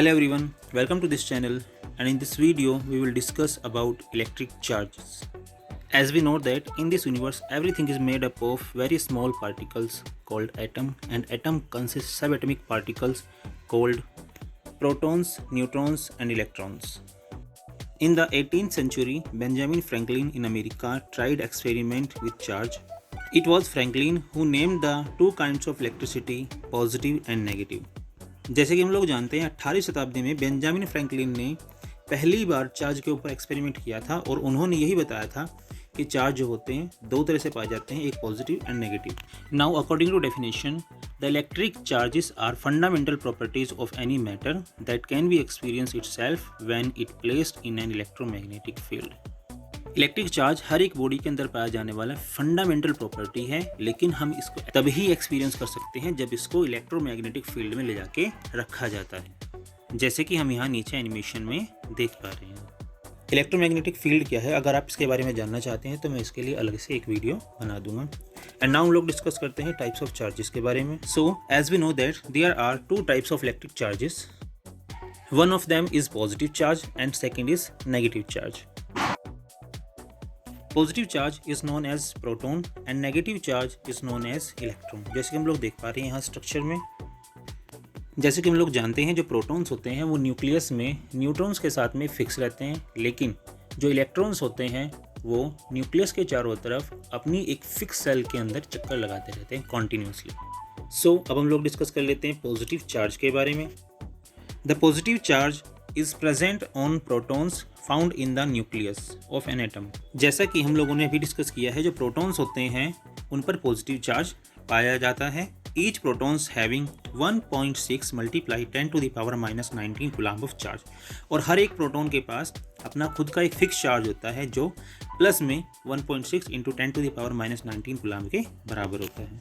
Hello everyone, welcome to this channel, and in this video we will discuss about electric charges. As we know that in this universe everything is made up of very small particles called atom, and atom consists subatomic particles called protons, neutrons and electrons. In the 18th century, Benjamin Franklin in America tried experiment with charge. It was Franklin who named the two kinds of electricity, positive and negative. जैसे कि हम लोग जानते हैं 18वीं शताब्दी में Benjamin Franklin ने पहली बार चार्ज के ऊपर एक्सपेरिमेंट किया था और उन्होंने यही बताया था कि चार्ज जो होते हैं दो तरह से पाए जाते हैं, एक positive and negative. Now according to definition, the electric charges are fundamental properties of any matter that can be experience itself when it placed in an electromagnetic field. Electric charge हर एक बॉडी के अंदर पाया जाने वाला fundamental property है, लेकिन हम इसको तभी एक्सपीरियंस कर सकते हैं जब इसको इलेक्ट्रोमैग्नेटिक फील्ड में ले जाके रखा जाता है, जैसे कि हम यहाँ नीचे एनिमेशन में देख पा रहे हैं. इलेक्ट्रोमैग्नेटिक फील्ड क्या है, अगर आप इसके बारे में जानना चाहते हैं तो मैं इसके लिए अलग से एक वीडियो बना दूंगा. एंड नाउ हम लोग डिस्कस करते हैं टाइप्स ऑफ चार्जेस के बारे में. So as we know that there are two types of electric charges. One of them is positive charge and second is negative charge. Positive charge is known as proton and negative charge is known as electron. जैसे कि हम लोग देख पा रहे हैं यहाँ structure में, जैसे कि हम लोग जानते हैं जो प्रोटॉन्स होते हैं वो न्यूक्लियस में न्यूट्रॉन्स के साथ में फिक्स रहते हैं, लेकिन जो इलेक्ट्रॉन्स होते हैं वो न्यूक्लियस के चारों तरफ अपनी एक फिक्स सेल के अंदर चक्कर लगाते रहते हैं कॉन्टिन्यूसली. सो अब हम लोग डिस्कस कर लेते हैं पॉजिटिव चार्ज के बारे में. The positive charge is present on protons found in the nucleus of an atom. जैसा कि हम लोगों ने अभी डिस्कस किया है, जो प्रोटॉन्स होते हैं उन पर पॉजिटिव चार्ज पाया जाता है. Each protons having 1.6 multiply 10 to the power -19 coulomb of charge. और हर एक प्रोटॉन के पास अपना खुद का एक फिक्स चार्ज होता है जो प्लस में 1.6 into 10 to the power -19 coulomb के बराबर होता है.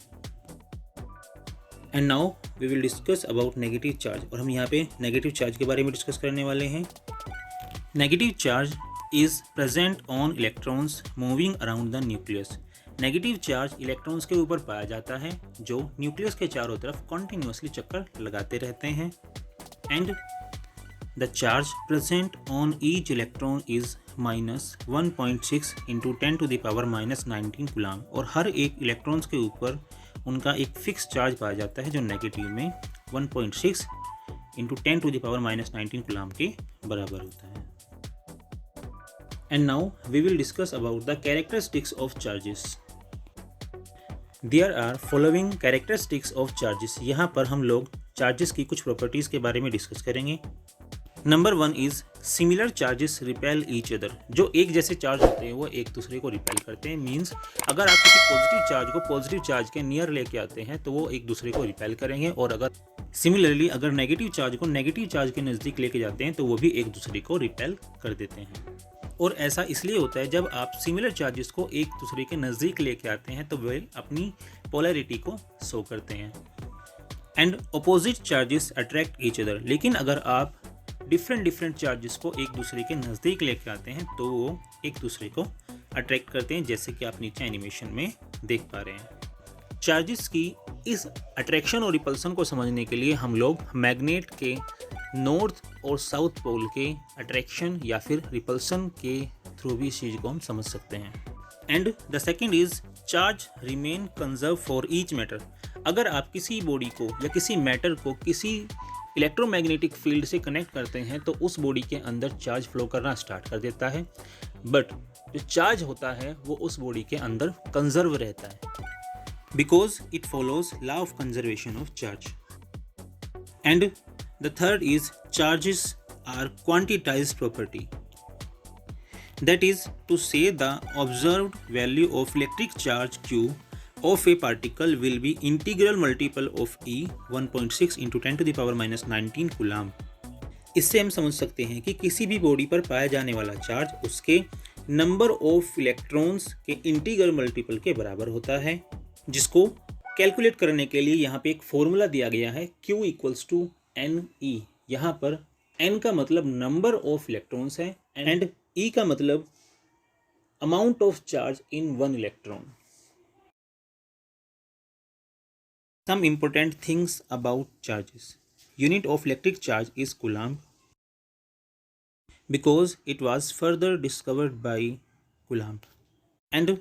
And now we will discuss about negative charge. और हम यहाँ पे नेगेटिव चार्ज के बारे में डिस्कस करने वाले हैं. Negative charge is present on electrons moving around the nucleus. Negative charge electrons के ऊपर पाया जाता है जो न्यूक्लियस के चारों तरफ कॉन्टिन्यूसली चक्कर लगाते रहते हैं. And the charge present on each electron is -1.6 into 10 to the power -19 coulomb. और हर एक इलेक्ट्रॉन्स के ऊपर उनका एक फिक्स चार्ज पाया जाता है जो नेगेटिव में 1.6 into 10 to the power -19 coulomb के बराबर होता है. And now we will discuss about the characteristics of charges. There are following characteristics of charges. यहाँ पर हम लोग चार्जेस की कुछ प्रॉपर्टीज के बारे में डिस्कस करेंगे. Number 1 is similar charges repel each other. जो एक जैसे चार्ज होते हैं वो एक दूसरे को रिपेल करते हैं. मीन्स अगर आप किसी पॉजिटिव चार्ज को पॉजिटिव चार्ज के नियर लेके आते हैं तो वो एक दूसरे को रिपेल करेंगे, और अगर सिमिलरली अगर नेगेटिव चार्ज को नेगेटिव चार्ज के नज़दीक लेके जाते हैं तो वो भी एक दूसरे को रिपेल कर देते हैं. और ऐसा इसलिए होता है जब आप सिमिलर चार्जेस को एक दूसरे के नज़दीक लेके आते हैं तो वे अपनी पोलैरिटी को शो करते हैं. And opposite charges attract each other. लेकिन अगर आप डिफरेंट चार्जेस को एक दूसरे के नज़दीक लेके आते हैं तो वो एक दूसरे को अट्रैक्ट करते हैं, जैसे कि आप नीचे एनिमेशन में देख पा रहे हैं. चार्जेस की इस अट्रैक्शन और रिपल्सन को समझने के लिए हम लोग मैग्नेट के नॉर्थ और साउथ पोल के अट्रैक्शन या फिर रिपल्सन के थ्रू भी इस चीज़ को हम समझ सकते हैं. And the second is charge remain conserve for each matter. अगर आप किसी बॉडी को या किसी मैटर को किसी इलेक्ट्रोमैग्नेटिक फील्ड से कनेक्ट करते हैं तो उस बॉडी के अंदर चार्ज फ्लो करना स्टार्ट कर देता है, बट जो चार्ज होता है वो उस बॉडी के अंदर कंजर्व रहता है, because it follows law of conservation of charge. And the third is charges are quantized property. That is to say the observed value of electric charge Q of a particle will be integral multiple of E 1.6 into 10 to the power -19 coulomb. इससे हम समझ सकते हैं कि किसी भी body पर पाया जाने वाला चार्ज उसके नंबर ऑफ इलेक्ट्रॉन्स के इंटीग्रल मल्टीपल के बराबर होता है, जिसको कैलकुलेट करने के लिए यहाँ पे एक फॉर्मूला दिया गया है Q = NE. यहाँ पर N का मतलब नंबर ऑफ इलेक्ट्रॉन्स है एंड E का मतलब amount of charge in one electron. Some important things about charges. unit of electric charge is Coulomb because it was further discovered by Coulomb. And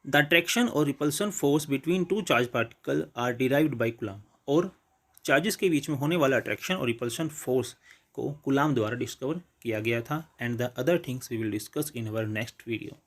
the attraction or repulsion force between two charged particles are derived by Coulomb. और charges के बीच में होने वाला attraction और repulsion force को कुलाम द्वारा discover किया गया था. And the other things we will discuss in our next video.